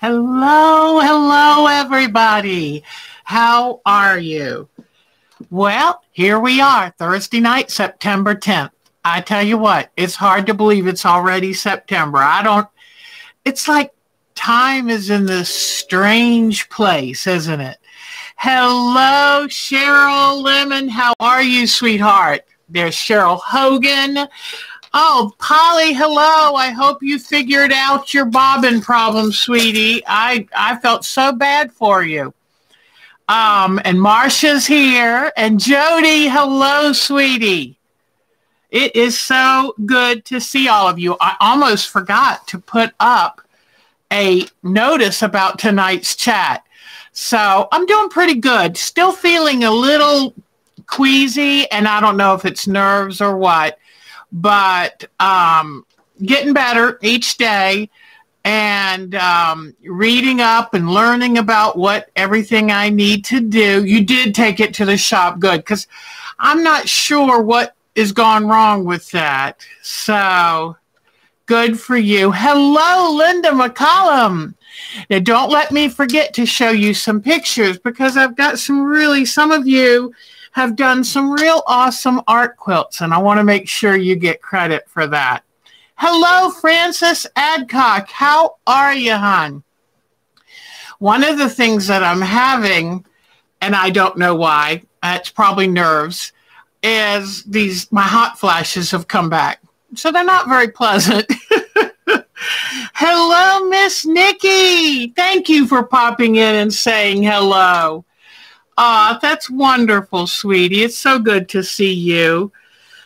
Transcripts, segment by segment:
Hello, hello, everybody. How are you? Well, here we are, Thursday night, September 10th. I tell you what, it's hard to believe it's already September. It's like time is in this strange place, isn't it? Hello, Cheryl Lemon. How are you, sweetheart? There's Cheryl Hogan. Oh, Polly, hello. I hope you figured out your bobbin problem, sweetie. I felt so bad for you. And Marcia's here. And Jody, hello, sweetie. It is so good to see all of you. I almost forgot to put up a notice about tonight's chat. So I'm doing pretty good. Still feeling a little queasy, and I don't know if it's nerves or what. But getting better each day and reading up and learning about what everything I need to do. You did take it to the shop. Good, because I'm not sure what is gone wrong with that. So good for you. Hello, Linda McCollum. Now, don't let me forget to show you some pictures because I've got some of you have done some real awesome art quilts, and I want to make sure you get credit for that. Hello, Frances Adcock. How are you, hon? One of the things that I'm having, and I don't know why, it's probably nerves, is my hot flashes have come back. So they're not very pleasant. Hello, Miss Nikki. Thank you for popping in and saying hello. That's wonderful, sweetie. It's so good to see you.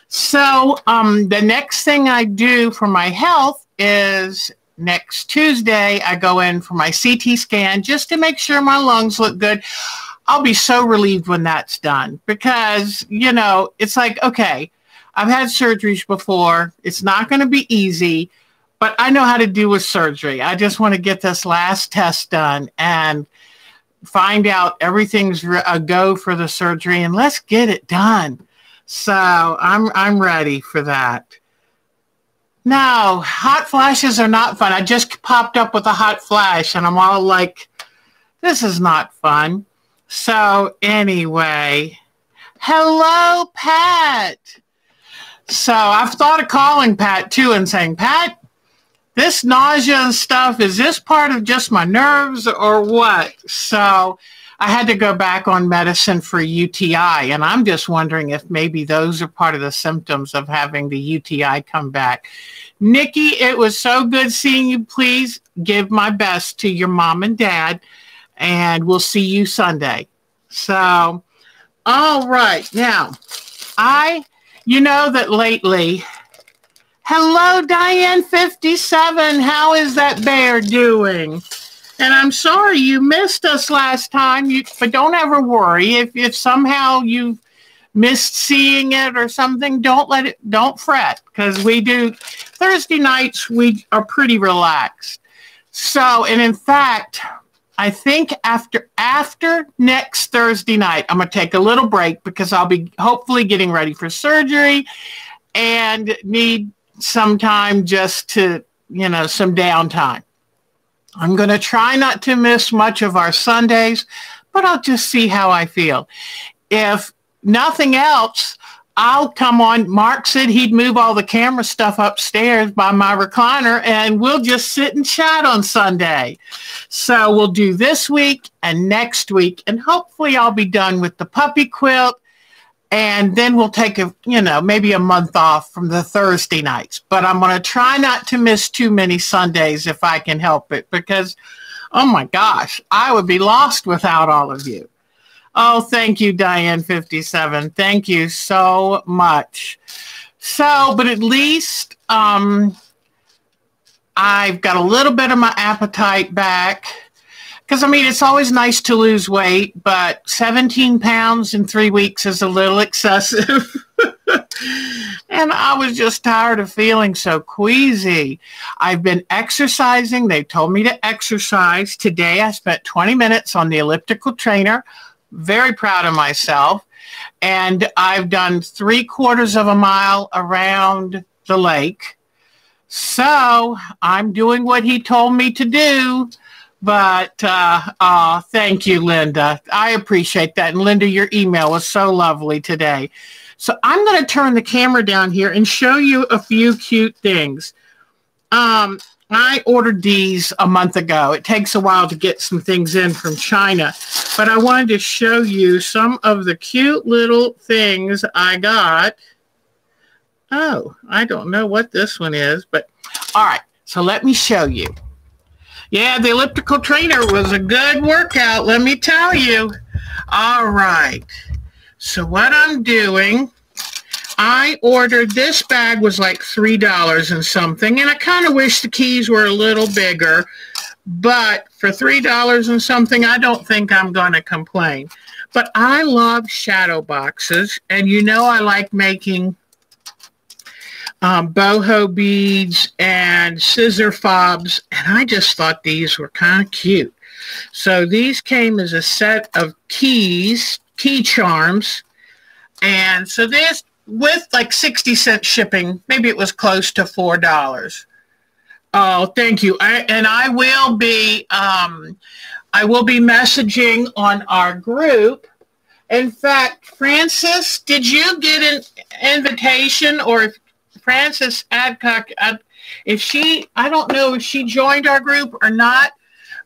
So the next thing I do for my health is next Tuesday, I go in for my CT scan just to make sure my lungs look good. I'll be so relieved when that's done because, it's like, okay, I've had surgeries before. It's not going to be easy, but I know how to do with surgery. I just want to get this last test done and find out everything's a go for the surgery, and let's get it done. So I'm ready for that. No, hot flashes are not fun. I just popped up with a hot flash, and I'm all like, this is not fun. So anyway, hello, Pat. So I've thought of calling Pat, too, and saying, Pat, this nausea and stuff, is this part of just my nerves or what? So I had to go back on medicine for UTI, and I'm just wondering if maybe those are part of the symptoms of having the UTI come back. Nikki, it was so good seeing you. Please give my best to your mom and dad, and we'll see you Sunday. So, all right. Now, you know that lately... Hello, Diane57. How is that bear doing? And I'm sorry you missed us last time, but don't ever worry. If somehow you missed seeing it or something, don't fret, because we do Thursday nights, we are pretty relaxed. So, and in fact, I think after next Thursday night, I'm going to take a little break because I'll be hopefully getting ready for surgery and need some time just to, some downtime. I'm going to try not to miss much of our Sundays, but I'll just see how I feel. If nothing else, I'll come on. Mark said he'd move all the camera stuff upstairs by my recliner, and we'll just sit and chat on Sunday. So we'll do this week and next week, and hopefully I'll be done with the puppy quilt. And then we'll take maybe a month off from the Thursday nights. But I'm going to try not to miss too many Sundays if I can help it, because, oh my gosh, I would be lost without all of you. Oh, thank you, Diane57. Thank you so much. So, but at least I've got a little bit of my appetite back. Because, it's always nice to lose weight, but 17 pounds in 3 weeks is a little excessive. And I was just tired of feeling so queasy. I've been exercising. They told me to exercise. Today, I spent 20 minutes on the elliptical trainer. Very proud of myself. And I've done 3/4 of a mile around the lake. So I'm doing what he told me to do. But thank you, Linda. I appreciate that. And Linda, your email was so lovely today. So I'm going to turn the camera down here and show you a few cute things. I ordered these a month ago. It takes a while to get some things in from China, but I wanted to show you some of the cute little things I got. Oh, I don't know what this one is, but all right. So let me show you. Yeah, the elliptical trainer was a good workout, let me tell you. All right. So what I'm doing, I ordered, this bag was like $3 and something, and I kind of wish the keys were a little bigger, but for $3 and something, I don't think I'm going to complain. But I love shadow boxes, and you know I like making boho beads and scissor fobs, and I just thought these were kind of cute. So these came as a set of keys, key charms, and so this, with like 60-cent shipping, maybe it was close to $4. Oh, thank you. I will be messaging on our group. In fact, Frances, did you get an invitation, or if Frances Adcock, if she, I don't know if she joined our group or not,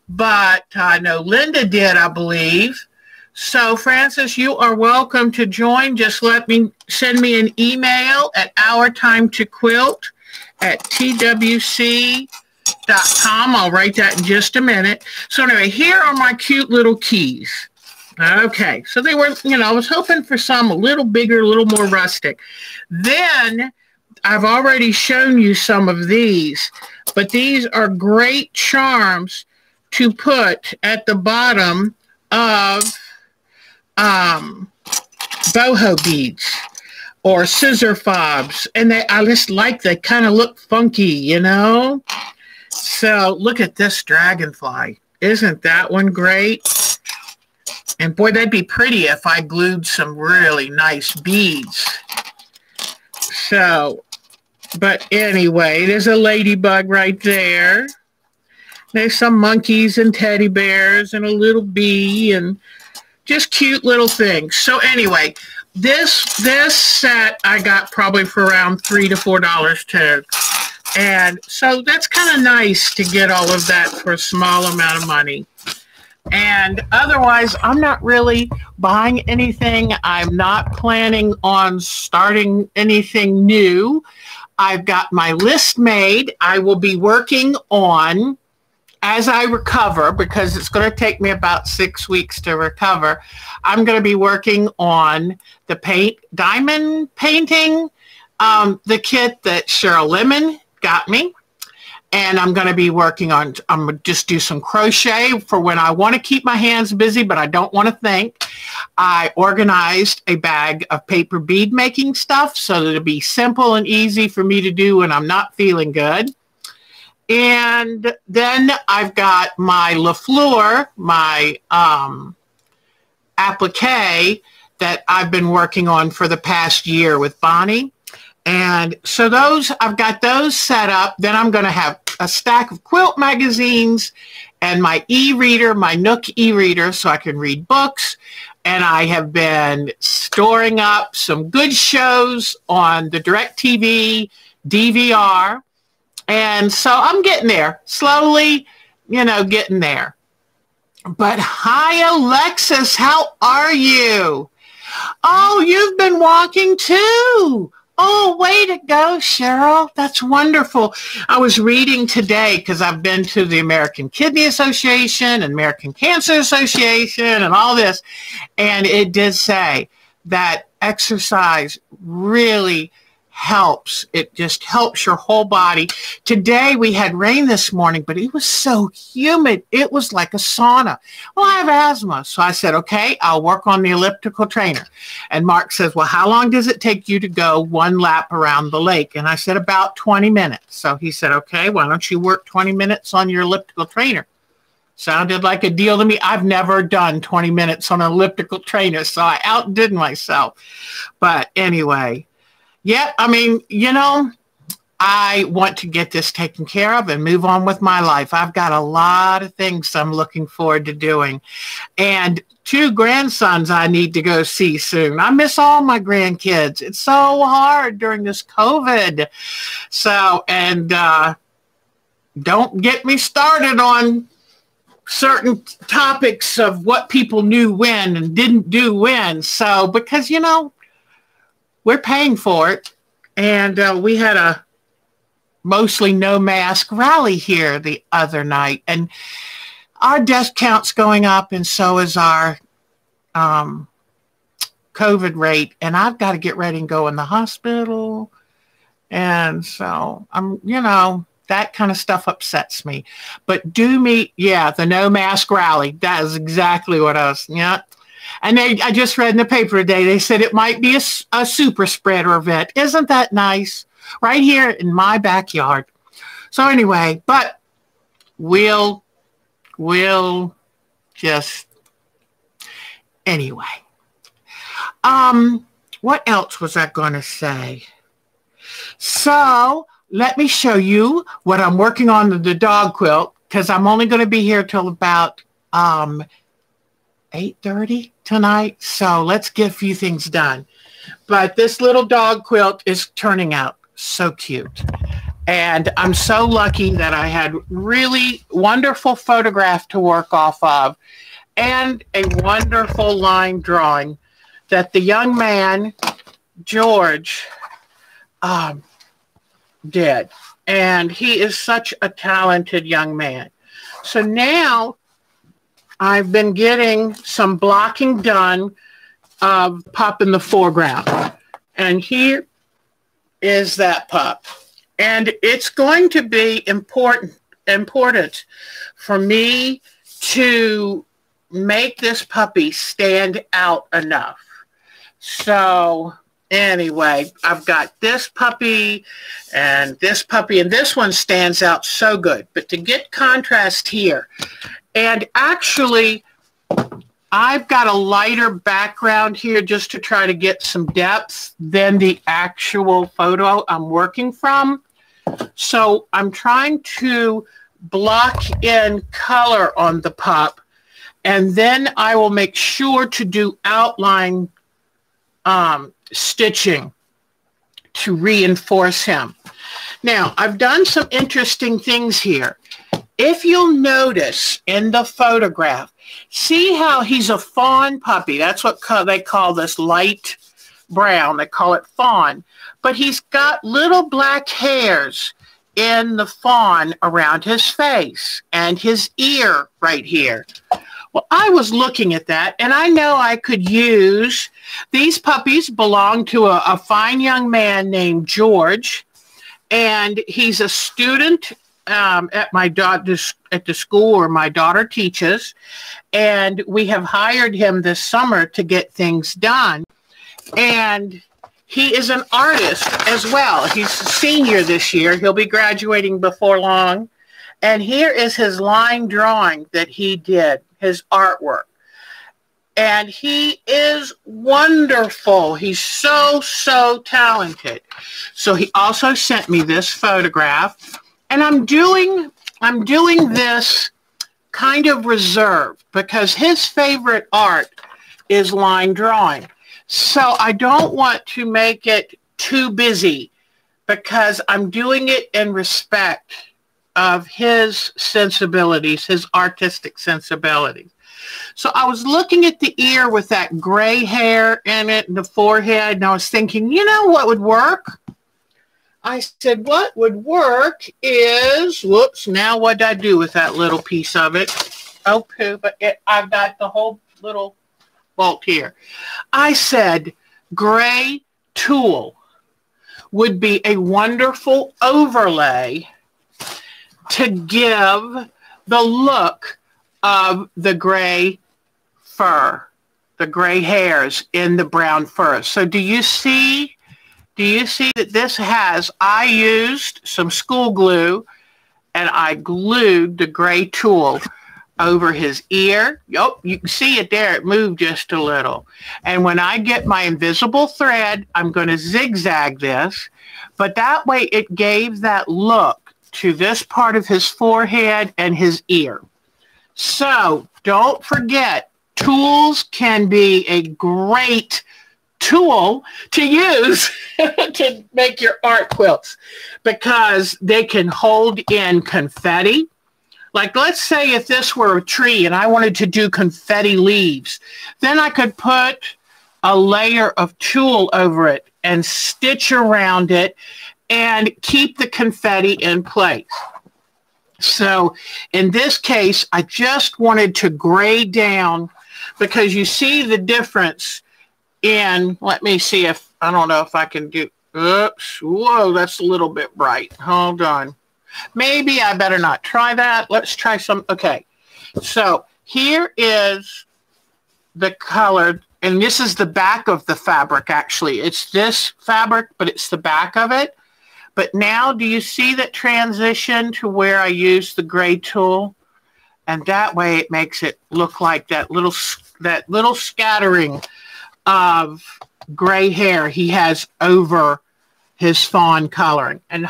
but I know Linda did, I believe. So, Frances, you are welcome to join. Just send me an email at ourtimetoquilt@twc.com. I'll write that in just a minute. So anyway, here are my cute little keys. Okay, so they were, I was hoping for some a little bigger, a little more rustic. Then I've already shown you some of these, but these are great charms to put at the bottom of boho beads or scissor fobs, and I just like, they kind of look funky, So look at this dragonfly. Isn't that one great? And boy, that'd be pretty if I glued some really nice beads. So, but anyway, there's a ladybug right there. There's some monkeys and teddy bears and a little bee and just cute little things. So anyway, this set I got probably for around $3 to $4 too. And so that's kind of nice to get all of that for a small amount of money. And otherwise, I'm not really buying anything. I'm not planning on starting anything new. I've got my list made. I will be working on, as I recover, because it's going to take me about 6 weeks to recover, I'm going to be working on the diamond painting, the kit that Cheryl Lemon got me. And I'm going to be working on, I'm going to just do some crochet for when I want to keep my hands busy, but I don't want to think. I organized a bag of paper bead making stuff so that it'll be simple and easy for me to do when I'm not feeling good. And then I've got my LaFleur, my applique that I've been working on for the past year with Bonnie. And so I've got those set up. Then I'm going to have a stack of quilt magazines and my e-reader, my Nook e-reader, so I can read books. And I have been storing up some good shows on the DirecTV DVR. And so I'm getting there, slowly, getting there. But hi, Alexis, how are you? Oh, you've been walking too. Oh, way to go, Cheryl. That's wonderful. I was reading today because I've been to the American Kidney Association and American Cancer Association and all this. And it did say that exercise really helps. It just helps your whole body. Today we had rain this morning, but it was so humid. It was like a sauna. Well, I have asthma. So I said, okay, I'll work on the elliptical trainer. And Mark says, well, how long does it take you to go one lap around the lake? And I said, about 20 minutes. So he said, okay, why don't you work 20 minutes on your elliptical trainer? Sounded like a deal to me. I've never done 20 minutes on an elliptical trainer, so I outdid myself. But anyway, yeah, I mean, I want to get this taken care of and move on with my life. I've got a lot of things I'm looking forward to doing. And 2 grandsons I need to go see soon. I miss all my grandkids. It's so hard during this COVID. So, and don't get me started on certain topics of what people knew when and didn't do when. So, because, you know, we're paying for it. And we had a mostly no mask rally here the other night. And our death count's going up, and so is our COVID rate. And I've got to get ready and go in the hospital. And so I'm, you know, that kind of stuff upsets me. But the no mask rally. That is exactly what I was, yeah. And I just read in the paper today, they said it might be a super spreader event. Isn't that nice? Right here in my backyard. So anyway, but we'll just, anyway. What else was I going to say? So let me show you what I'm working on the dog quilt, because I'm only going to be here till about 8:30 tonight. So let's get a few things done. But this little dog quilt is turning out so cute. And I'm so lucky that I had really wonderful photograph to work off of and a wonderful line drawing that the young man, George, did. And he is such a talented young man. So now I've been getting some blocking done of pup in the foreground. And here is that pup. And it's going to be important for me to make this puppy stand out enough. So anyway, I've got this puppy, and this one stands out so good. But to get contrast here, and actually, I've got a lighter background here just to try to get some depth than the actual photo I'm working from. So I'm trying to block in color on the pup, and then I will make sure to do outline stitching to reinforce him. Now, I've done some interesting things here. If you'll notice in the photograph, see how he's a fawn puppy. That's what they call this light brown. They call it fawn. But he's got little black hairs in the fawn around his face and his ear right here. Well, I was looking at that, and I know I could use, these puppies belong to a fine young man named George, and he's a student at the school where my daughter teaches, and we have hired him this summer to get things done. And he is an artist as well. He's a senior this year. He'll be graduating before long. And here is his line drawing that he did, his artwork. And he is wonderful. He's so, so talented. So he also sent me this photograph. And I'm doing this kind of reserved because his favorite art is line drawing. So I don't want to make it too busy because I'm doing it in respect of his sensibilities, his artistic sensibilities. So I was looking at the ear with that gray hair in it and the forehead, and I was thinking, you know what would work? I said, what would work is, whoops, now what did I do with that little piece of it? Oh, poo, but I've got the whole little bolt here. I said, gray tulle would be a wonderful overlay to give the look of the gray fur, the gray hairs in the brown fur. So do you see that this has, I used some school glue and I glued the gray tulle over his ear. Yup, you can see it there. It moved just a little. And when I get my invisible thread, I'm going to zigzag this. But that way it gave that look to this part of his forehead and his ear. So don't forget, tools can be a great tool to use to make your art quilts because they can hold in confetti. Like, let's say if this were a tree and I wanted to do confetti leaves, then I could put a layer of tulle over it and stitch around it and keep the confetti in place. So in this case, I just wanted to gray down because you see the difference in, let me see if, I don't know if I can do, oops, whoa, that's a little bit bright. Hold on. Maybe I better not try that. Let's try some, okay. So here is the color, and this is the back of the fabric, actually. It's this fabric, but it's the back of it. But now, do you see that transition to where I use the gray tool? And that way it makes it look like that little scattering of gray hair he has over his fawn coloring. And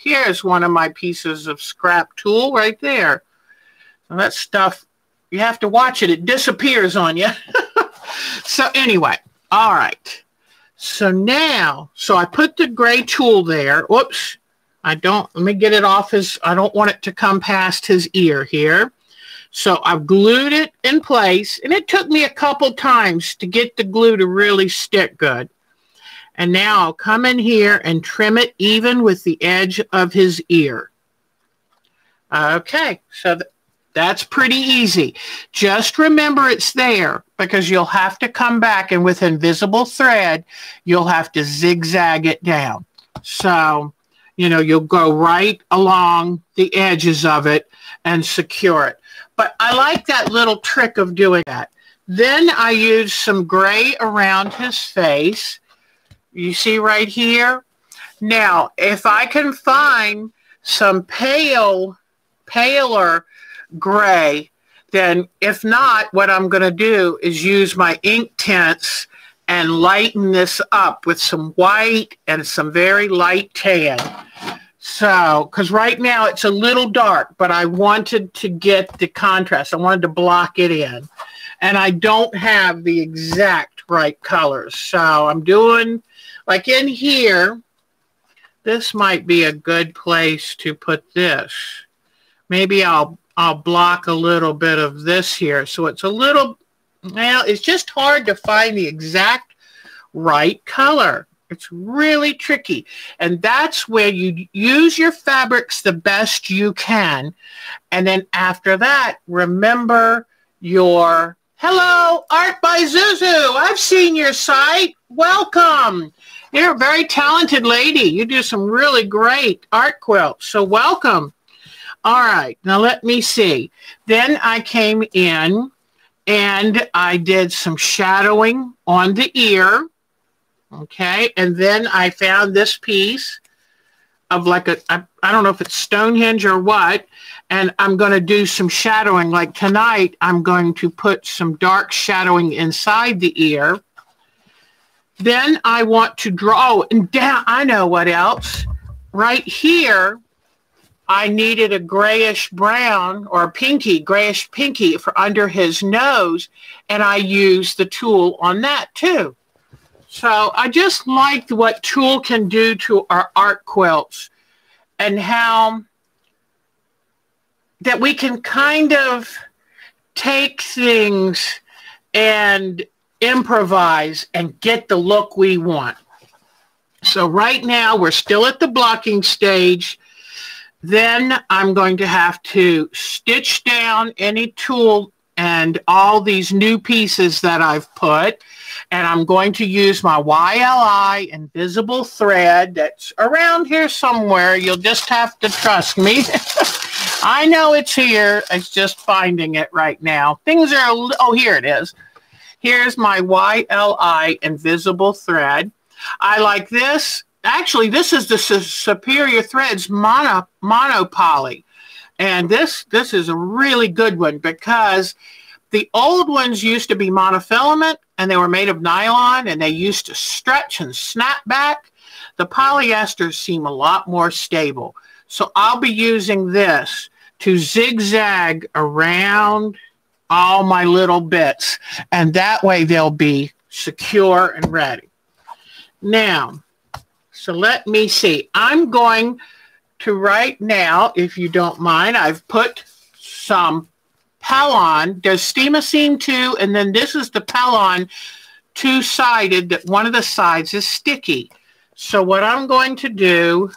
here's one of my pieces of scrap tulle right there. So that stuff, you have to watch it. It disappears on you. So anyway, all right. So now, I put the gray tulle there. Whoops. Let me get it off I don't want it to come past his ear here. So I've glued it in place, and it took me a couple times to get the glue to really stick good. And now I'll come in here and trim it even with the edge of his ear. Okay, so that's pretty easy. Just remember it's there because you'll have to come back and with invisible thread, you'll have to zigzag it down. So, you'll go right along the edges of it and secure it. But I like that little trick of doing that. Then I use some gray around his face. You see right here? Now, if I can find some paler gray, then if not, what I'm going to do is use my ink tints and lighten this up with some white and some very light tan. So, because right now it's a little dark, but I wanted to get the contrast. I wanted to block it in. And I don't have the exact right colors. So I'm doing, like in here, this might be a good place to put this. Maybe I'll block a little bit of this here. So it's a little, well, it's just hard to find the exact right color. It's really tricky. And that's where you use your fabrics the best you can. And then after that, remember your, hello, Art by Zuzu. I've seen your site. Welcome. You're a very talented lady. You do some really great art quilts. So welcome. All right, now let me see. Then I came in and I did some shadowing on the ear. Okay, and then I found this piece of like I don't know if it's Stonehenge or what, and I'm going to do some shadowing. Like tonight, I'm going to put some dark shadowing inside the ear. Then I want to draw, and down, I know what else. Right here, I needed a grayish brown or pinky, grayish pinky for under his nose, and I used the tulle on that too. So I just liked what tulle can do to our art quilts and how that we can kind of take things and improvise and get the look we want. So right now we're still at the blocking stage. Then I'm going to have to stitch down any tulle and all these new pieces that I've put. And I'm going to use my YLI invisible thread that's around here somewhere. You'll just have to trust me. I know it's here. It's just finding it right now. Things are, oh, here it is. Here's my YLI invisible thread. I like this. Actually, this is the Superior Threads monopoly. And this is a really good one because the old ones used to be monofilament and they were made of nylon and they used to stretch and snap back. The polyesters seem a lot more stable. So I'll be using this to zigzag around all my little bits, and that way they'll be secure and ready. Now, so let me see. I'm going to right now, if you don't mind, I've put some Pellon. There's Steamacine 2, and then this is the Pellon two-sided, that one of the sides is sticky. So what I'm going to do,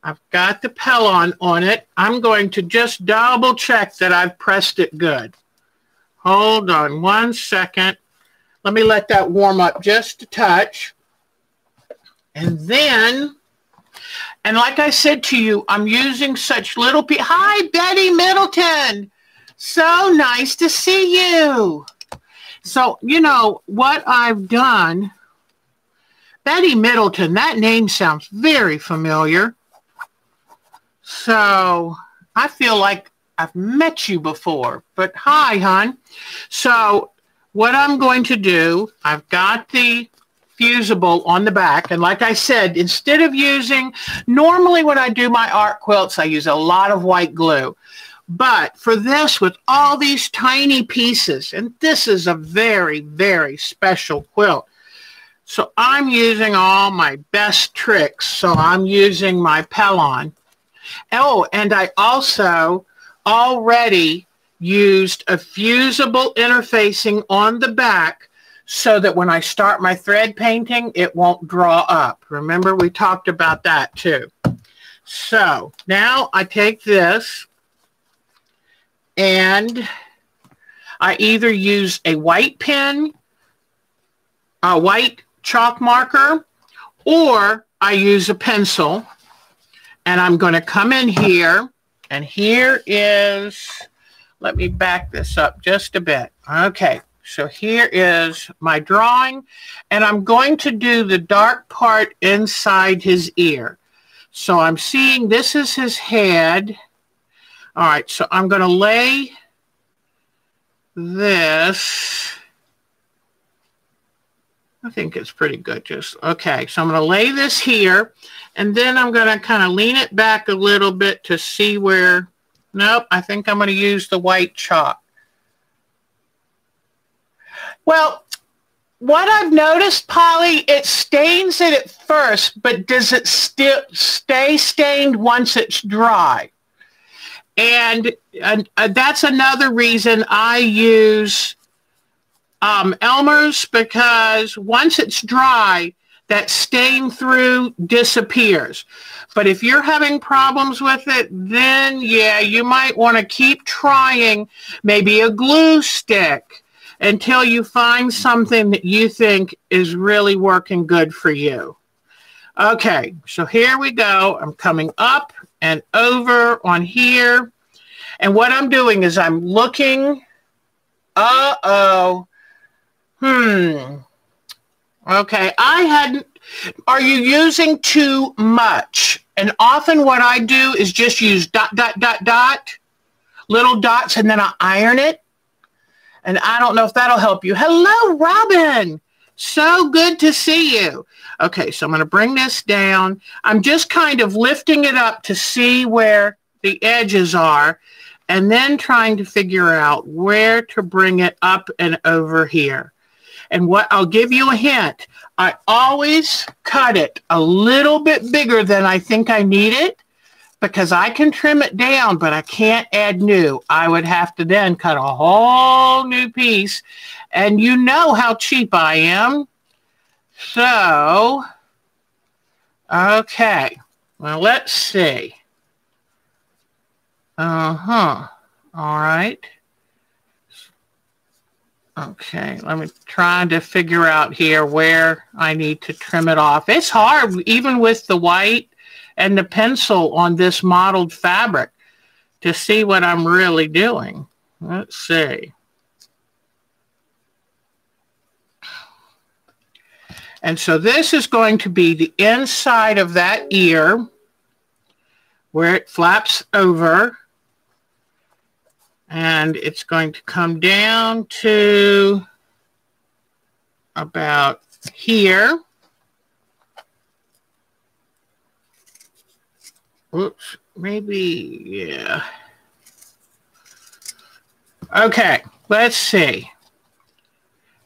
I've got the Pellon on it. I'm going to just double check that I've pressed it good. Hold on 1 second. Let me let that warm up just a touch. And then, and like I said to you, I'm using such little pieces. Hi, Betty Middleton. So nice to see you. So, you know, what I've done, Betty Middleton, that name sounds very familiar. So I feel like I've met you before, but hi, hon. So what I'm going to do, I've got the fusible on the back. And like I said, instead of using, normally when I do my art quilts, I use a lot of white glue. But for this, with all these tiny pieces, and this is a very, very special quilt. So I'm using all my best tricks. So I'm using my Pellon. Oh, and I also already used a fusible interfacing on the back so that when I start my thread painting, it won't draw up. Remember, we talked about that too. So now I take this and I either use a white pen, a white chalk marker, or I use a pencil. And I'm going to come in here, and here is, let me back this up just a bit. Okay, so here is my drawing, and I'm going to do the dark part inside his ear. So I'm seeing this is his head. All right, so I'm going to lay this. I think it's pretty good. Just okay, so I'm going to lay this here, and then I'm going to kind of lean it back a little bit to see where, nope, I think I'm going to use the white chalk. Well, what I've noticed, Polly, it stains it at first, but does it still stay stained once it's dry? And that's another reason I use Elmer's, because once it's dry, that stain through disappears. But if you're having problems with it, then yeah, you might want to keep trying maybe a glue stick until you find something that you think is really working good for you. Okay, so here we go. I'm coming up and over on here. And what I'm doing is I'm looking, okay, are you using too much? And often what I do is just use dot, dot, dot, dot, little dots, and then I iron it. And I don't know if that'll help you. Hello, Robin. So good to see you. Okay, so I'm going to bring this down. I'm just kind of lifting it up to see where the edges are, and then trying to figure out where to bring it up and over here. And what I'll give you a hint, I always cut it a little bit bigger than I think I need it, because I can trim it down, but I can't add new. I would have to then cut a whole new piece, and you know how cheap I am. So, okay, well, let's see. All right. Okay, let me try to figure out here where I need to trim it off. It's hard, even with the white and the pencil on this mottled fabric, to see what I'm really doing. Let's see. And so this is going to be the inside of that ear where it flaps over. And it's going to come down to about here. Oops, maybe, yeah. Okay, let's see.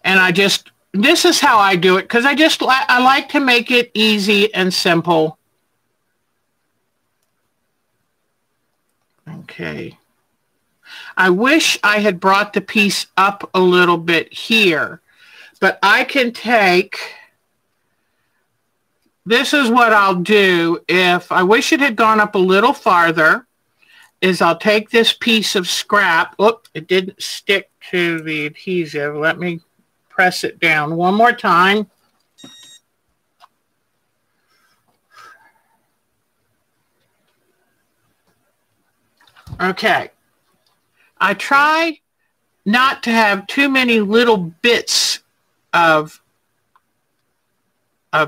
And this is how I do it, because I like to make it easy and simple. Okay. I wish I had brought the piece up a little bit here, but I can take, this is what I'll do if I wish it had gone up a little farther, is I'll take this piece of scrap. Oop, it didn't stick to the adhesive. Let me press it down one more time. Okay. I try not to have too many little bits of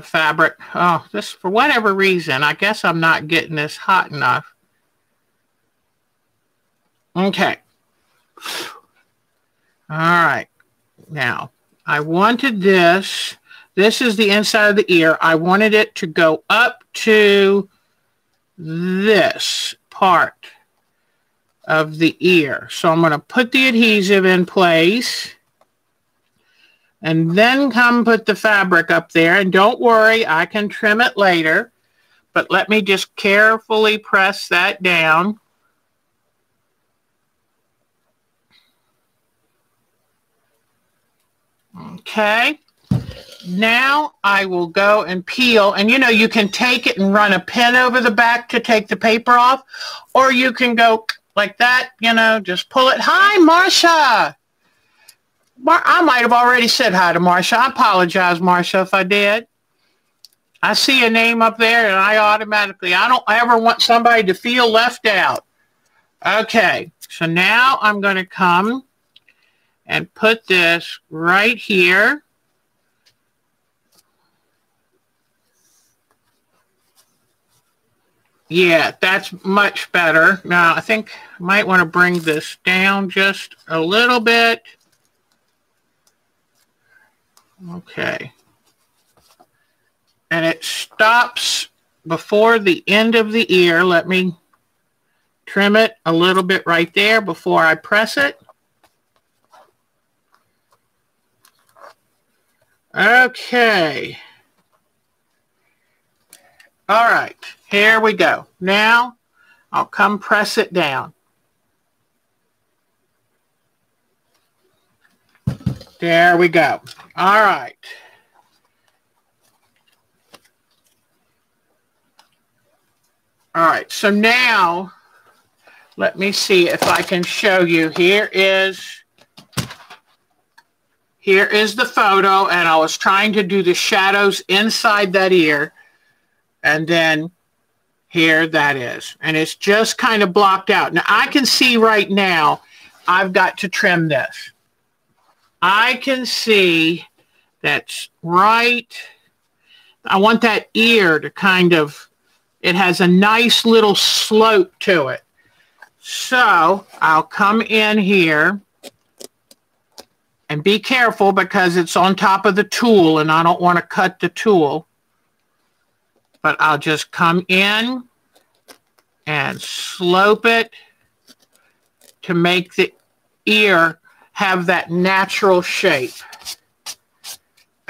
fabric. Oh, this, for whatever reason, I guess I'm not getting this hot enough. Okay. All right. Now, I wanted this. This is the inside of the ear. I wanted it to go up to this part of the ear. So I'm going to put the adhesive in place and then come put the fabric up there. And don't worry, I can trim it later, but let me just carefully press that down. Okay. Now I will go and peel, and you know, you can take it and run a pin over the back to take the paper off, or you can go like that, you know, just pull it. Hi, Marcia. I might have already said hi to Marcia. I apologize, Marcia, if I did. I see a name up there, and I don't ever want somebody to feel left out. Okay, so now I'm going to come and put this right here. Yeah, that's much better. Now, I think I might want to bring this down just a little bit. Okay. And it stops before the end of the ear. Let me trim it a little bit right there before I press it. Okay. All right. Here we go. Now, I'll come press it down. There we go. All right. All right. So now, let me see if I can show you. Here is the photo, and I was trying to do the shadows inside that ear, and then here that is, and it's just kind of blocked out. Now I can see right now I've got to trim this. I can see that's right. I want that ear to kind of, it has a nice little slope to it. So I'll come in here and be careful because it's on top of the tool and I don't want to cut the tool. But I'll just come in and slope it to make the ear have that natural shape.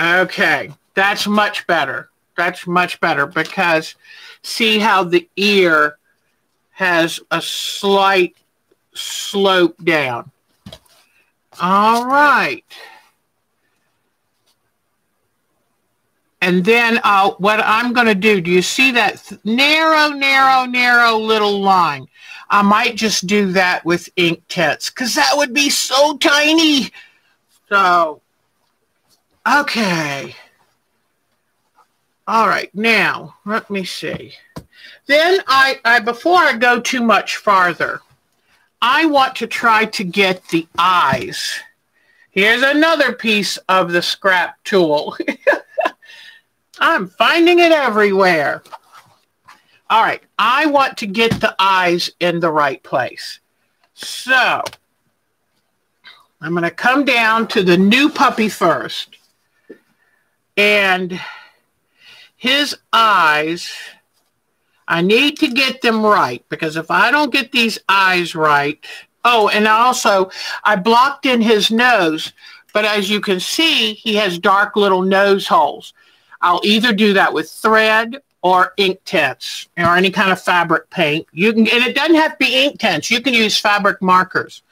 Okay, that's much better. That's much better because see how the ear has a slight slope down. All right. And then what I'm going to do you see that narrow little line? I might just do that with ink tents because that would be so tiny. So, okay. All right, now, let me see. Then before I go too much farther, I want to try to get the eyes. Here's another piece of the scrap tool. I'm finding it everywhere. All right, I want to get the eyes in the right place. So I'm going to come down to the new puppy first. And his eyes, I need to get them right, because if I don't get these eyes right, oh, and also I blocked in his nose, but as you can see, he has dark little nose holes. I'll either do that with thread or ink tints or any kind of fabric paint. You can, and it doesn't have to be ink tints. You can use fabric markers.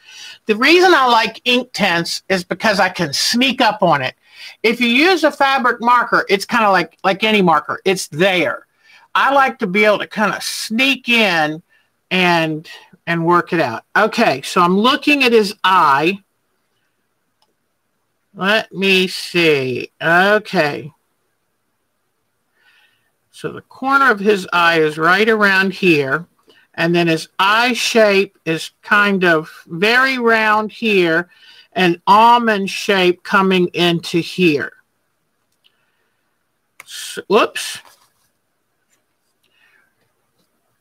The reason I like ink tints is because I can sneak up on it. If you use a fabric marker, it's kind of like any marker. It's there. I like to be able to kind of sneak in and work it out. Okay, so I'm looking at his eye. Let me see. Okay. So the corner of his eye is right around here. And then his eye shape is kind of very round here and almond shape coming into here. So, whoops.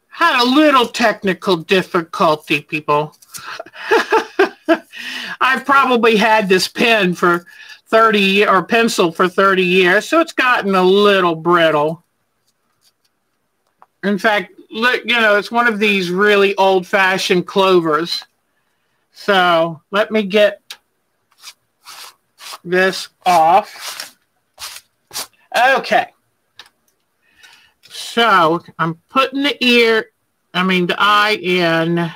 Had a little technical difficulty, people. I've probably had this pen for 30 or pencil for 30 years, so it's gotten a little brittle. In fact, look, you know, it's one of these really old-fashioned clovers. So let me get this off. Okay. So I'm putting the eye in.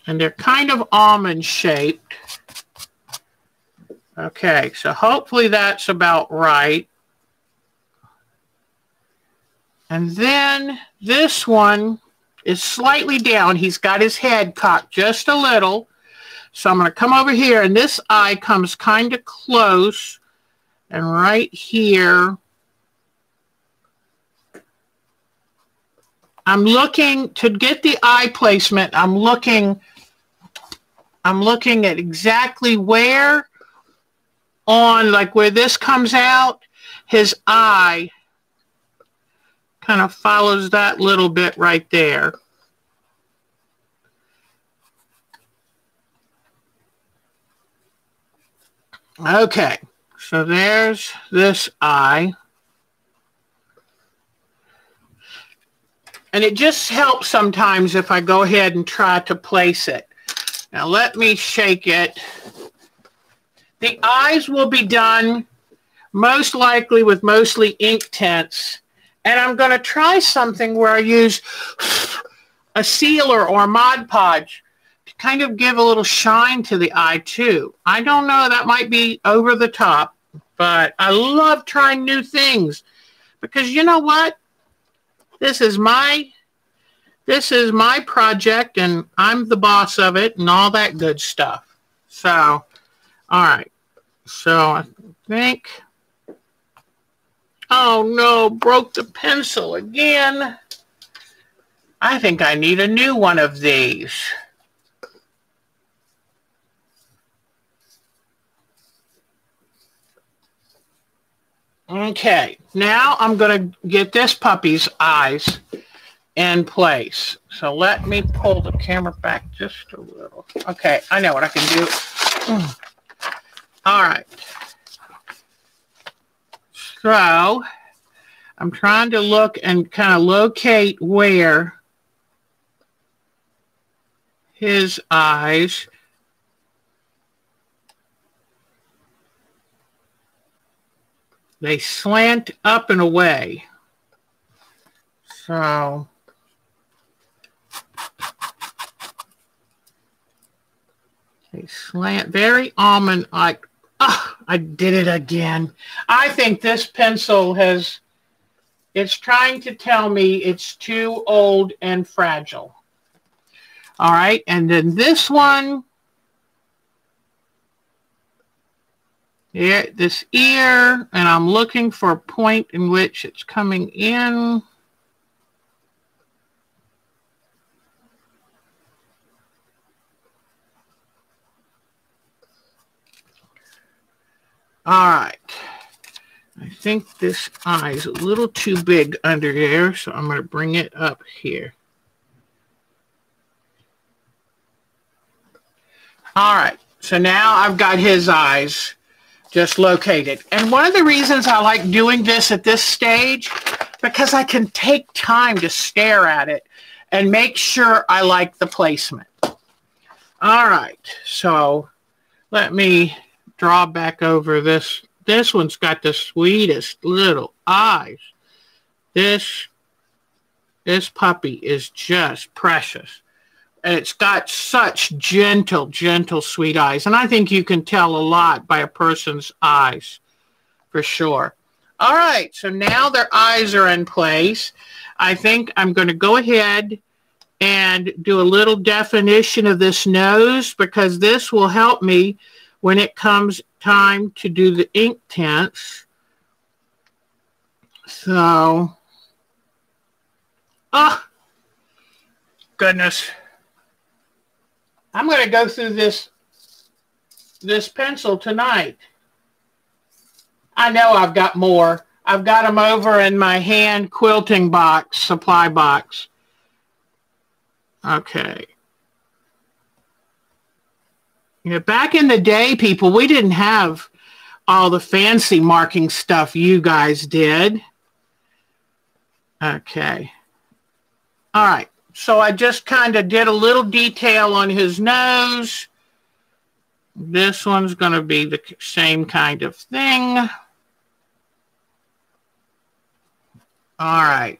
And they're kind of almond shaped. Okay, so hopefully that's about right. And then this one is slightly down. He's got his head cocked just a little. So I'm going to come over here, and this eye comes kind of close. And right here, I'm looking to get the eye placement. I'm looking at exactly where on, like where this comes out, his eye kind of follows that little bit right there. Okay, so there's this eye. And it just helps sometimes if I go ahead and try to place it. Now let me shake it. The eyes will be done most likely with mostly ink tints. And I'm going to try something where I use a sealer or a Mod Podge to kind of give a little shine to the eye too. I don't know, that might be over the top, but I love trying new things because you know what? This is my project and I'm the boss of it and all that good stuff. So, all right. So I think, oh no, broke the pencil again. I think I need a new one of these. Okay, now I'm going to get this puppy's eyes in place. So let me pull the camera back just a little. Okay, I know what I can do. All right. So I'm trying to look and kind of locate where his eyes. They slant up and away. So they slant very almond-like. Oh, I did it again. I think this pencil it's trying to tell me it's too old and fragile. All right, and then this one, yeah, this ear, and I'm looking for a point in which it's coming in. All right. I think this eye is a little too big under there, so I'm going to bring it up here. All right, so now I've got his eyes just located. And one of the reasons I like doing this at this stage, because I can take time to stare at it and make sure I like the placement. All right, so let me draw back over this. This one's got the sweetest little eyes. This puppy is just precious. And it's got such gentle, gentle, sweet eyes. And I think you can tell a lot by a person's eyes, for sure. All right, so now their eyes are in place. I think I'm going to go ahead and do a little definition of this nose, because this will help me when it comes time to do the ink tints. So, oh, goodness. I'm going to go through this pencil tonight. I know I've got more. I've got them over in my hand quilting box, supply box. Okay. You know, back in the day, people, we didn't have all the fancy marking stuff you guys did. Okay. All right. So I just kind of did a little detail on his nose. This one's going to be the same kind of thing. All right.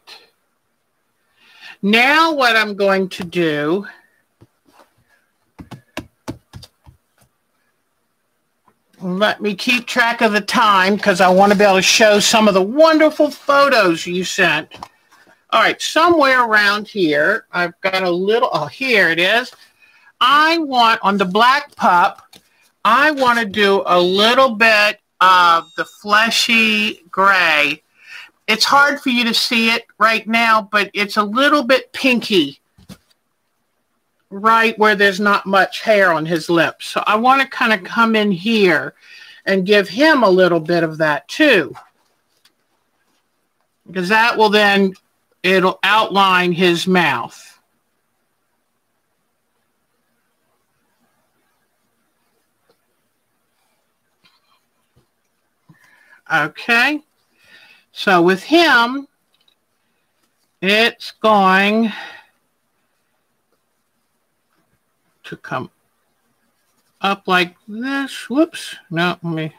Now what I'm going to do, let me keep track of the time because I want to be able to show some of the wonderful photos you sent. All right, somewhere around here, I've got a little, oh, here it is. I want, on the black pup, I want to do a little bit of the fleshy gray. It's hard for you to see it right now, but it's a little bit pinky right where there's not much hair on his lips. So I want to kind of come in here and give him a little bit of that too, because that will then, it'll outline his mouth. Okay. So with him, it's going to come up like this. Whoops. No, let me.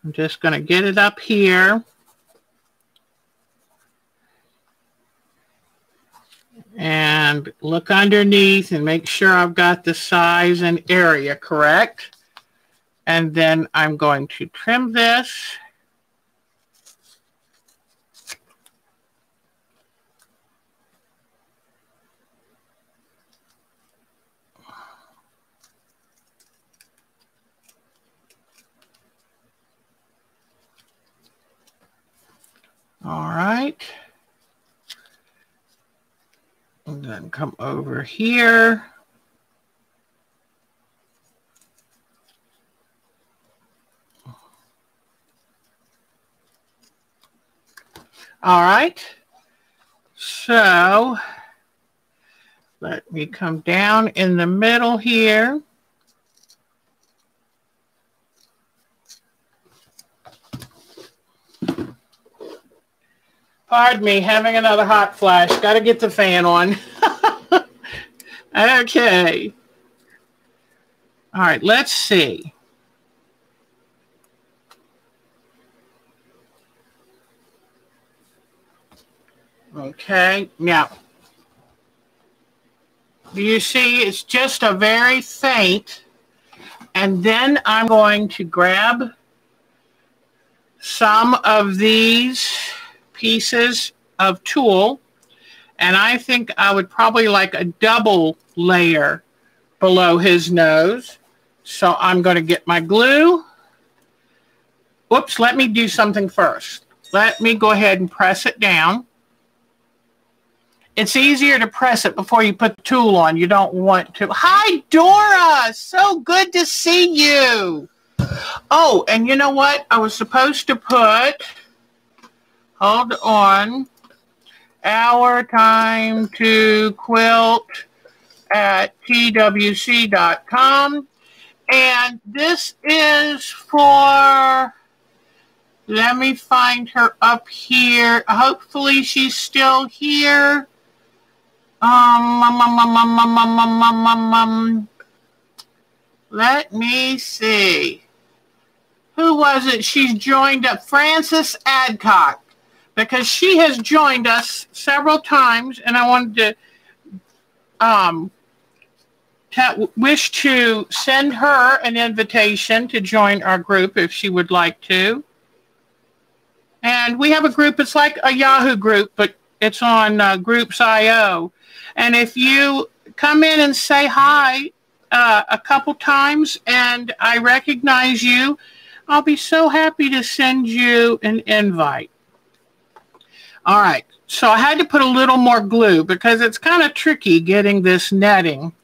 I'm just going to get it up here. And look underneath and make sure I've got the size and area correct. And then I'm going to trim this. All right. And then come over here. All right. So let me come down in the middle here. Pardon me, having another hot flash. Got to get the fan on. Okay. All right, let's see. Okay, now, do you see it's just a very faint, and then I'm going to grab some of these pieces of tulle, and I think I would probably like a double layer below his nose. So I'm going to get my glue. Whoops, let me do something first. Let me go ahead and press it down. It's easier to press it before you put the tulle on. You don't want to. Hi, Dora. So good to see you. Oh, and you know what? I was supposed to put, hold on, our time to quilt at twc.com. And this is for, let me find her up here. Hopefully she's still here. Let me see. Who was it? She's joined up. Frances Adcock. Because she has joined us several times, and I wanted to wish to send her an invitation to join our group if she would like to. And we have a group, it's like a Yahoo group, but it's on Groups.io. And if you come in and say hi a couple times and I recognize you, I'll be so happy to send you an invite. All right, so I had to put a little more glue because it's kind of tricky getting this netting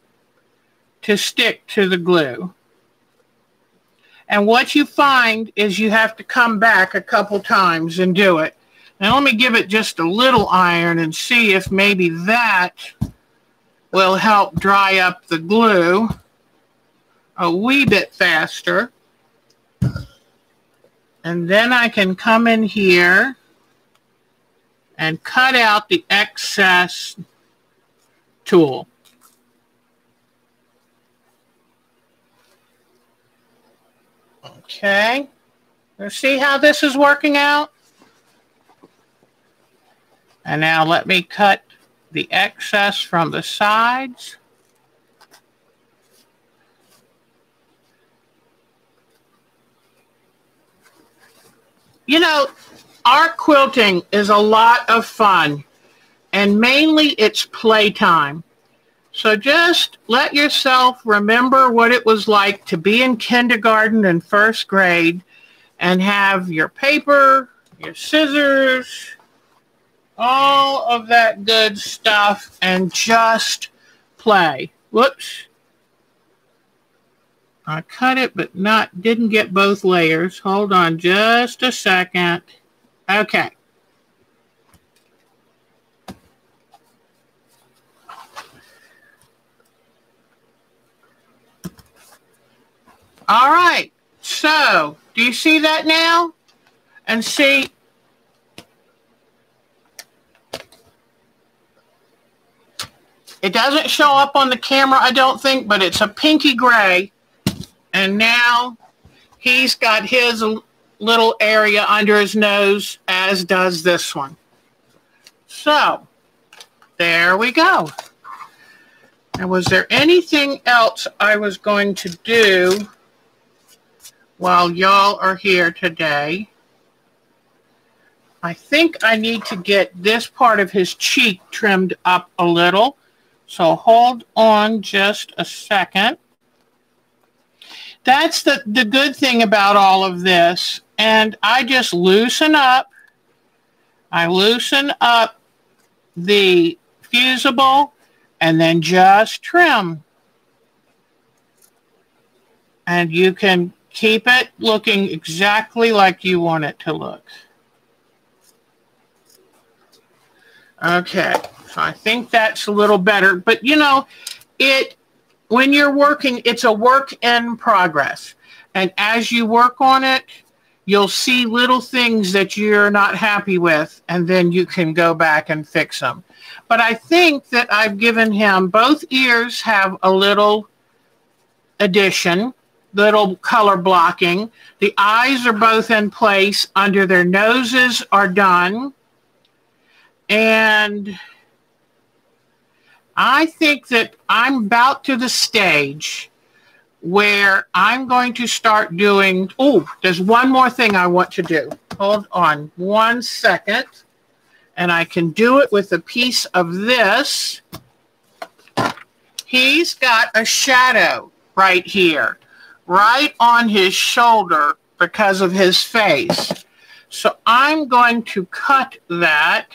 to stick to the glue. And what you find is you have to come back a couple times and do it. Now let me give it just a little iron and see if maybe that will help dry up the glue a wee bit faster. And then I can come in here and cut out the excess tool. Okay, let's see how this is working out. And now let me cut the excess from the sides. You know, art quilting is a lot of fun, and mainly it's playtime. So just let yourself remember what it was like to be in kindergarten and first grade and have your paper, your scissors, all of that good stuff, and just play. Whoops. I cut it, but didn't get both layers. Hold on just a second. Okay. All right. So, do you see that now? And see, it doesn't show up on the camera, I don't think, but it's a pinky gray. And now he's got his little area under his nose, as does this one. So, there we go. And was there anything else I was going to do while y'all are here today? I think I need to get this part of his cheek trimmed up a little. So hold on just a second. That's the good thing about all of this. And I just loosen up. I loosen up the fusible and then just trim. And you can keep it looking exactly like you want it to look. Okay, so I think that's a little better. But you know, when you're working, it's a work in progress. And as you work on it, you'll see little things that you're not happy with, and then you can go back and fix them. But I think that I've given him, both ears have a little addition, little color blocking. The eyes are both in place. Under their noses are done. And I think that I'm about to the stage where I'm going to start doing, there's one more thing I want to do. Hold on 1 second. And I can do it with a piece of this. He's got a shadow right here, right on his shoulder because of his face. So I'm going to cut that.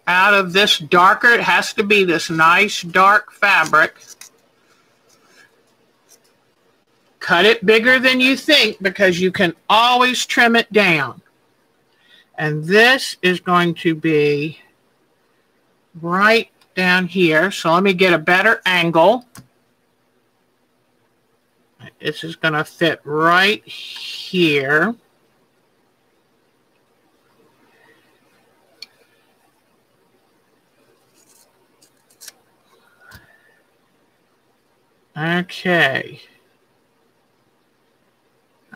Out of this darker, it has to be this nice dark fabric. cut it bigger than you think because you can always trim it down. And this is going to be right down here. So let me get a better angle. This is going to fit right here. Okay.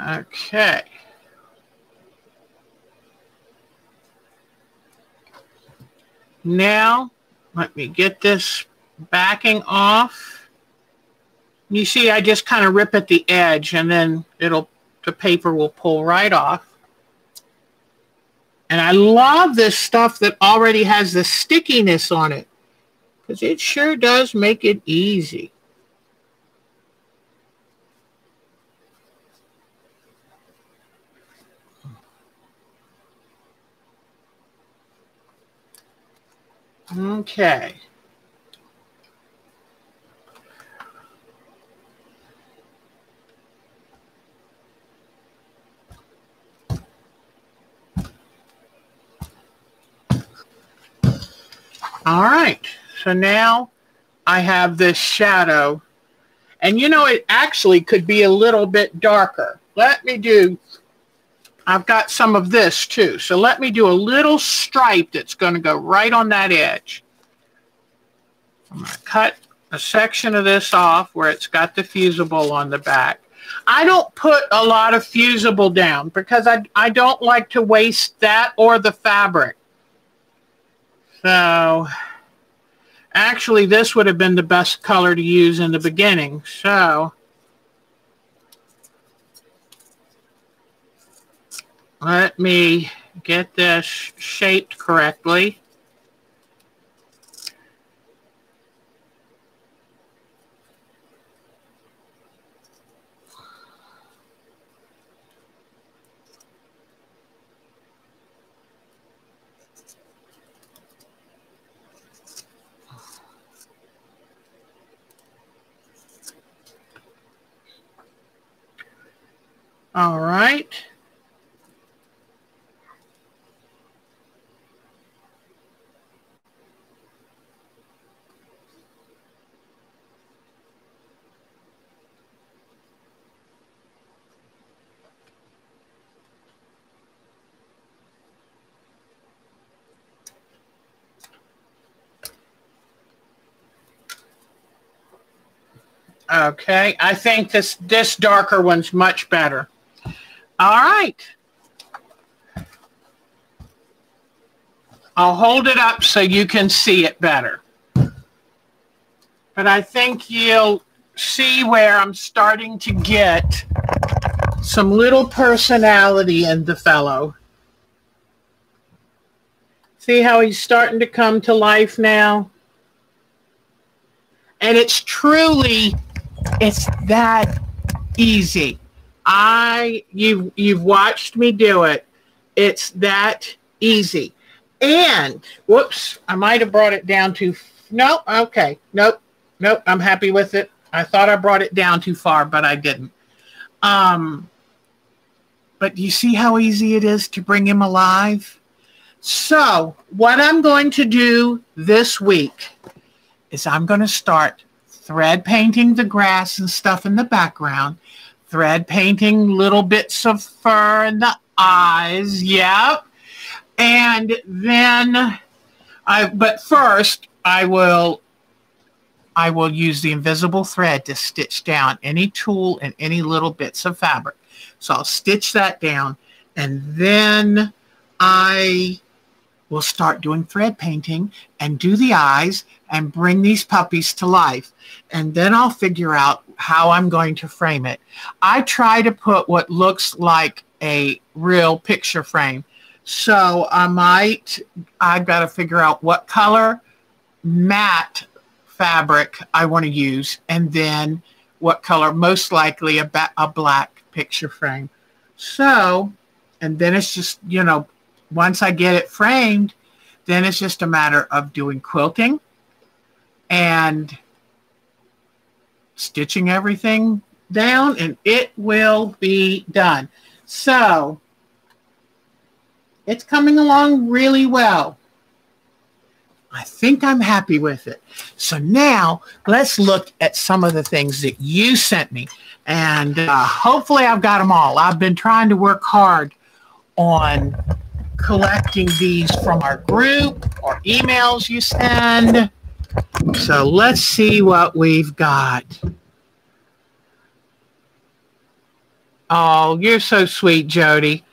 Okay. Now, let me get this backing off. You see, I just kind of rip at the edge and then the paper will pull right off. And I love this stuff that already has the stickiness on it because it sure does make it easy. Okay. All right, so now I have this shadow, and you know, it actually could be a little bit darker. I've got some of this too, so let me do a little stripe that's going to go right on that edge. I'm going to cut a section of this off where it's got the fusible on the back. I don't put a lot of fusible down because I don't like to waste that or the fabric. So, actually, this would have been the best color to use in the beginning. So, let me get this shaped correctly. All right. Okay, I think this darker one's much better. All right. I'll hold it up so you can see it better. But I think you'll see where I'm starting to get some little personality in the fellow. See how he's starting to come to life now? And it's that easy. You've watched me do it. It's that easy. And, whoops, I might have brought it down too, no, okay, nope, I'm happy with it. I thought I brought it down too far, but I didn't. But you see how easy it is to bring him alive? So, what I'm going to do this week is I'm going to start thread painting the grass and stuff in the background, thread painting little bits of fur and the eyes, yep. And then, but first, I will use the invisible thread to stitch down any tool and any little bits of fabric. So I'll stitch that down, and then I will start doing thread painting and do the eyes and bring these puppies to life. And then I'll figure out how I'm going to frame it. I try to put what looks like a real picture frame. So I've got to figure out what color matte fabric I want to use, and then what color, most likely a black picture frame. So, and then it's just, you know, once I get it framed, then it's just a matter of doing quilting and stitching everything down and it will be done. So it's coming along really well. I think I'm happy with it. So now let's look at some of the things that you sent me. And hopefully I've got them all. I've been trying to work hard on collecting these from our group or emails you send. So let's see what we've got. Oh, you're so sweet, Jody.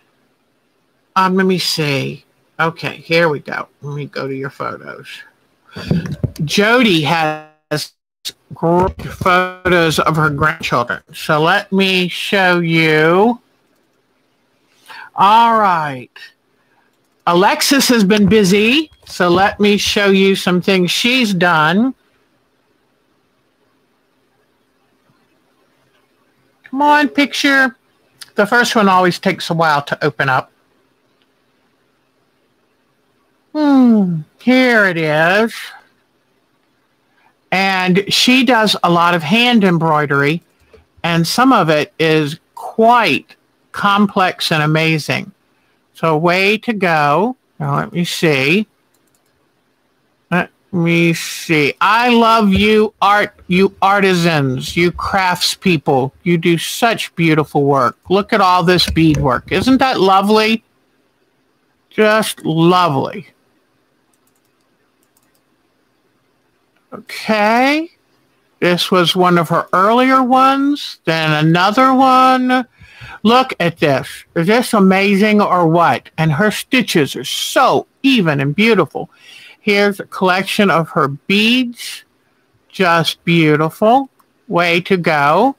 Let me see. Okay, here we go. Let me go to your photos. Jody has great photos of her grandchildren. So let me show you. All right. Alexis has been busy, so let me show you some things she's done. Come on, picture. The first one always takes a while to open up. Here it is. And she does a lot of hand embroidery, and some of it is quite complex and amazing. So way to go. Now let me see. Let me see. I love you artisans, you craftspeople. You do such beautiful work. Look at all this beadwork. Isn't that lovely? Just lovely. Okay. This was one of her earlier ones. Then another one. Look at this. Is this amazing or what? And her stitches are so even and beautiful. Here's a collection of her beads. Just beautiful. Way to go.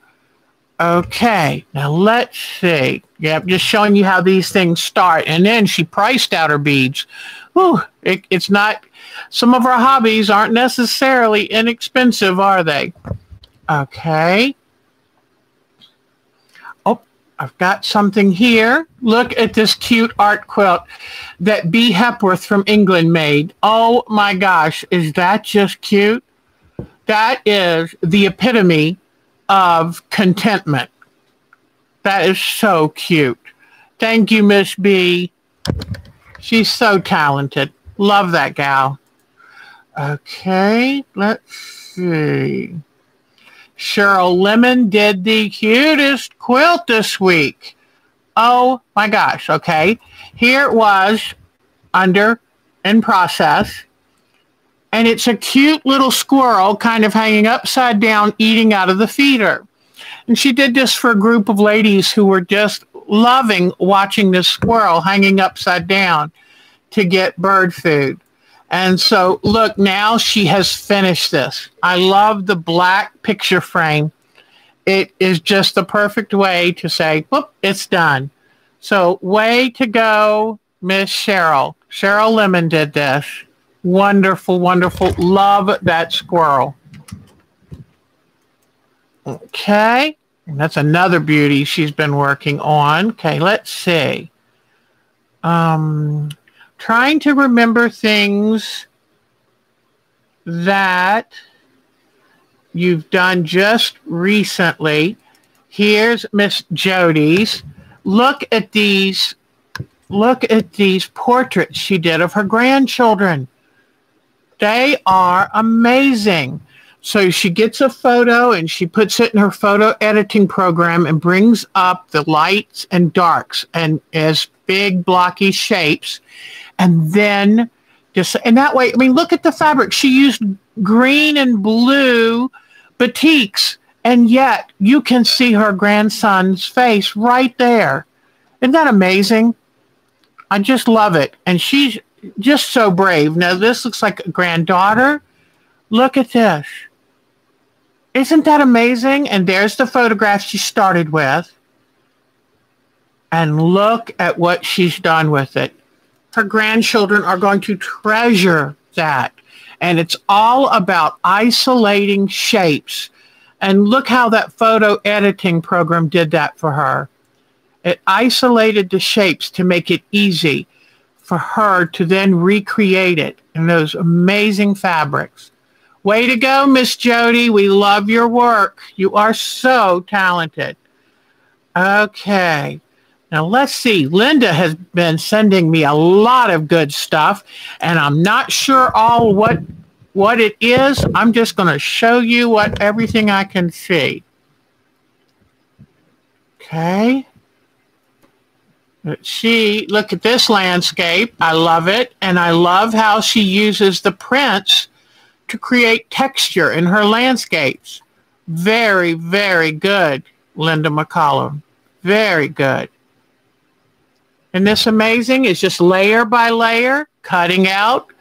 Okay. Now let's see. Yep, just showing you how these things start. And then she priced out her beads. Whew, it's not... Some of our hobbies aren't necessarily inexpensive, are they? Okay. Oh, I've got something here. Look at this cute art quilt that B. Hepworth from England made. Oh my gosh, is that just cute? That is the epitome of contentment. That is so cute. Thank you, Miss B. She's so talented. Love that gal. Okay, let's see. Cheryl Lemon did the cutest quilt this week. Oh my gosh, okay. Here it was in process. And it's a cute little squirrel kind of hanging upside down, eating out of the feeder. And she did this for a group of ladies who were just loving watching this squirrel hanging upside down to get bird food. And so, look, now she has finished this. I love the black picture frame. It is just the perfect way to say, whoop, it's done. So, way to go, Miss Cheryl. Cheryl Lemon did this. Wonderful, wonderful. Love that squirrel. Okay. And that's another beauty she's been working on. Okay, let's see. Trying to remember things that you've done just recently. Here's Miss Jody's. Look at these portraits she did of her grandchildren. They are amazing. So she gets a photo and she puts it in her photo editing program and brings up the lights and darks and as big blocky shapes. And then and that way, I mean, look at the fabric. She used green and blue batiks, and yet you can see her grandson's face right there. Isn't that amazing? I just love it. And she's just so brave. Now, this looks like a granddaughter. Look at this. Isn't that amazing? And there's the photograph she started with. And look at what she's done with it. Her grandchildren are going to treasure that. And it's all about isolating shapes. And look how that photo editing program did that for her. It isolated the shapes to make it easy for her to then recreate it in those amazing fabrics. Way to go, Miss Jody. We love your work. You are so talented. Okay. Now let's see. Linda has been sending me a lot of good stuff, and I'm not sure all what it is. I'm just going to show you everything I can see. Okay. Look at this landscape. I love it, and I love how she uses the prints to create texture in her landscapes. Very, very good, Linda McCollum. Very good. Isn't this amazing? It's just layer by layer, cutting out,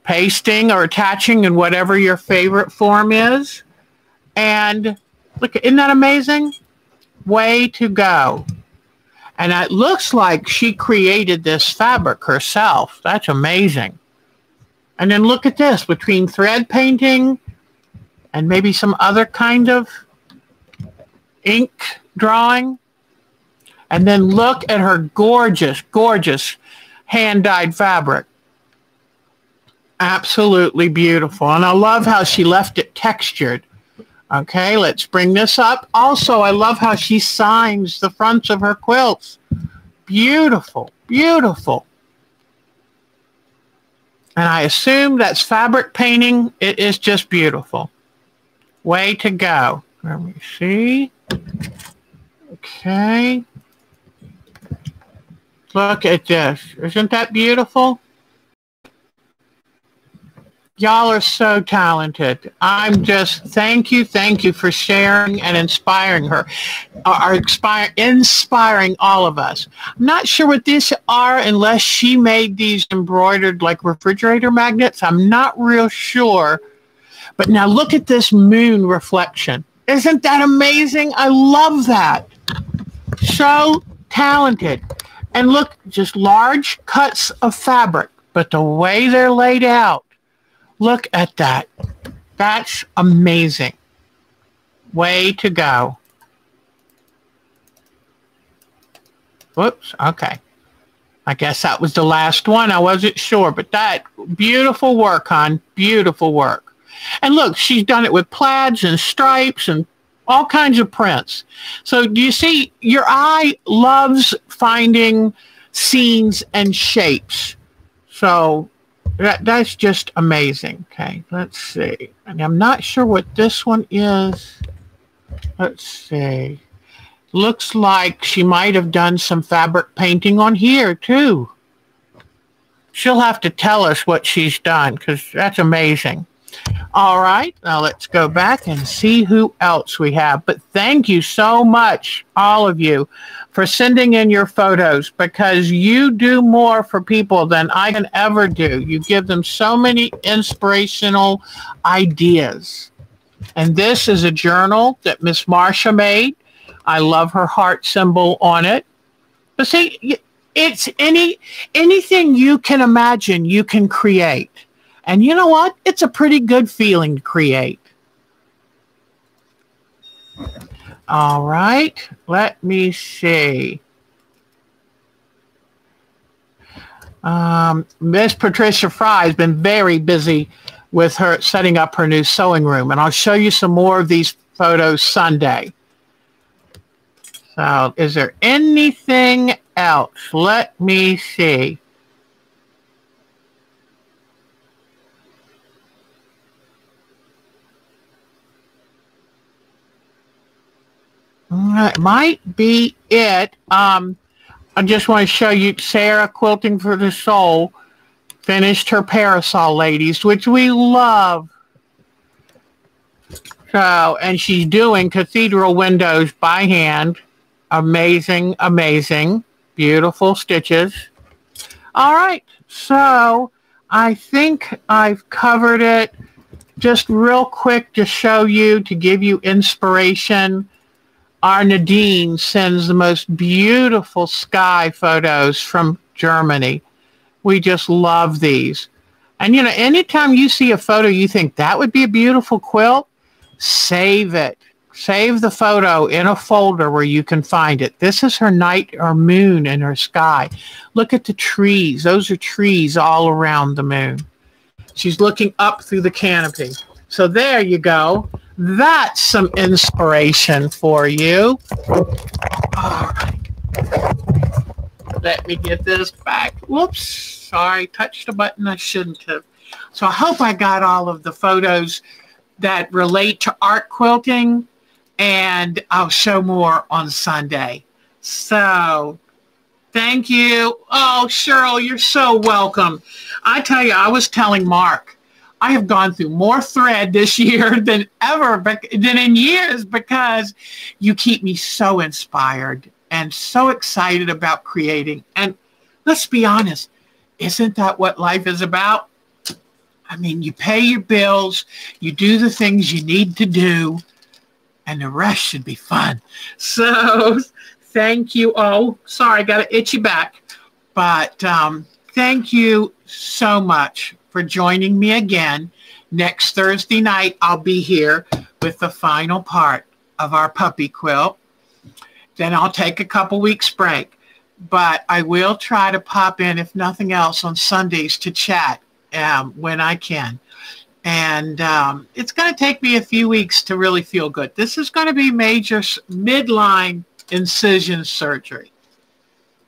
pasting or attaching in whatever your favorite form is. And look, isn't that amazing? Way to go. And it looks like she created this fabric herself. That's amazing. And then look at this, between thread painting and maybe some other kind of ink drawing. And then look at her gorgeous, gorgeous hand-dyed fabric. Absolutely beautiful. And I love how she left it textured. Okay, let's bring this up. Also, I love how she signs the fronts of her quilts. Beautiful, beautiful. And I assume that's fabric painting. It is just beautiful. Way to go. Let me see. Okay. Look at this. Isn't that beautiful? Y'all are so talented. I'm just, thank you for sharing and inspiring her, inspiring all of us. I'm not sure what these are unless she made these embroidered like refrigerator magnets. I'm not real sure. But now look at this moon reflection. Isn't that amazing? I love that. So talented. And look, just large cuts of fabric, but the way they're laid out, look at that. That's amazing. Way to go. Whoops, okay. I guess that was the last one. I wasn't sure, but that beautiful work, hon. Beautiful work. And look, she's done it with plaids and stripes and all kinds of prints. So do you see, your eye loves finding scenes and shapes. So that's just amazing. Okay, let's see. And I'm not sure what this one is. Let's see. Looks like she might have done some fabric painting on here too. She'll have to tell us what she's done because that's amazing. All right, now let's go back and see who else we have. But thank you so much, all of you, for sending in your photos because you do more for people than I can ever do. You give them so many inspirational ideas. And this is a journal that Miss Marcia made. I love her heart symbol on it. But see, it's anything you can imagine, you can create. And you know what? It's a pretty good feeling to create. All right. Let me see. Miss Patricia Fry has been very busy with her setting up her new sewing room. And I'll show you some more of these photos Sunday. So is there anything else? Let me see. That might be it. I just want to show you Sarah Quilting for the Soul finished her parasol, ladies, which we love. So, and she's doing cathedral windows by hand. Amazing, amazing. Beautiful stitches. All right. So I think I've covered it. Just real quick to show you, to give you inspiration. Our Nadine sends the most beautiful sky photos from Germany. We just love these. And, you know, anytime you see a photo you think that would be a beautiful quilt, save it. Save the photo in a folder where you can find it. This is her night or moon in her sky. Look at the trees. Those are trees all around the moon. She's looking up through the canopy. So there you go. That's some inspiration for you. All right. Let me get this back. Whoops. Sorry. Touched a button I shouldn't have. So I hope I got all of the photos that relate to art quilting, and I'll show more on Sunday. So thank you. Oh, Cheryl, you're so welcome. I tell you, I was telling Mark, I have gone through more thread this year than in years, because you keep me so inspired and so excited about creating. And let's be honest, isn't that what life is about? I mean, you pay your bills, you do the things you need to do, and the rest should be fun. So thank you. Oh, sorry, I got an itchy back. But thank you so much for joining me again. Next Thursday night, I'll be here with the final part of our puppy quilt. Then I'll take a couple weeks break. But I will try to pop in, if nothing else, on Sundays to chat when I can. And it's going to take me a few weeks to really feel good. This is going to be major midline incision surgery.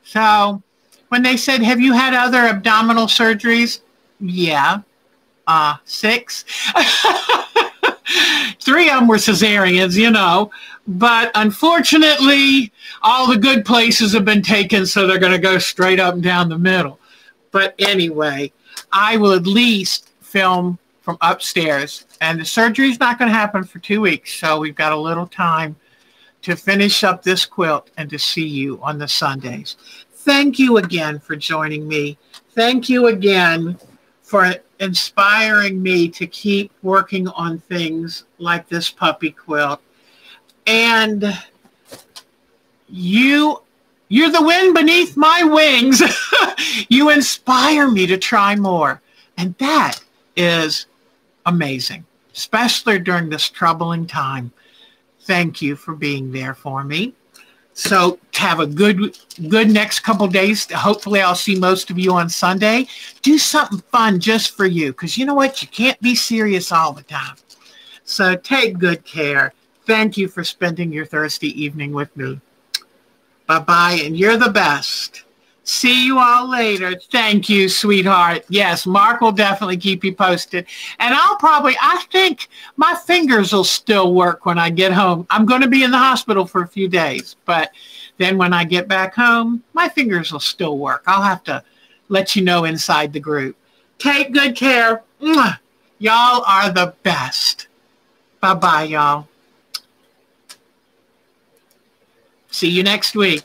So when they said, have you had other abdominal surgeries? Yeah. 6. 3 of them were cesareans, you know. But unfortunately, all the good places have been taken, so they're going to go straight up and down the middle. But anyway, I will at least film from upstairs. And the surgery is not going to happen for 2 weeks, so we've got a little time to finish up this quilt and to see you on the Sundays. Thank you again for joining me. Thank you again for inspiring me to keep working on things like this puppy quilt. And you're the wind beneath my wings. You inspire me to try more. And that is amazing, especially during this troubling time. Thank you for being there for me. So have a good next couple days. Hopefully I'll see most of you on Sunday. Do something fun just for you, because you know what? You can't be serious all the time. So take good care. Thank you for spending your Thursday evening with me. Bye-bye, and you're the best. See you all later. Thank you, sweetheart. Yes, Mark will definitely keep you posted. And I think my fingers will still work when I get home. I'm going to be in the hospital for a few days, but then when I get back home, my fingers will still work. I'll have to let you know inside the group. Take good care. Mwah. Y'all are the best. Bye-bye, y'all. See you next week.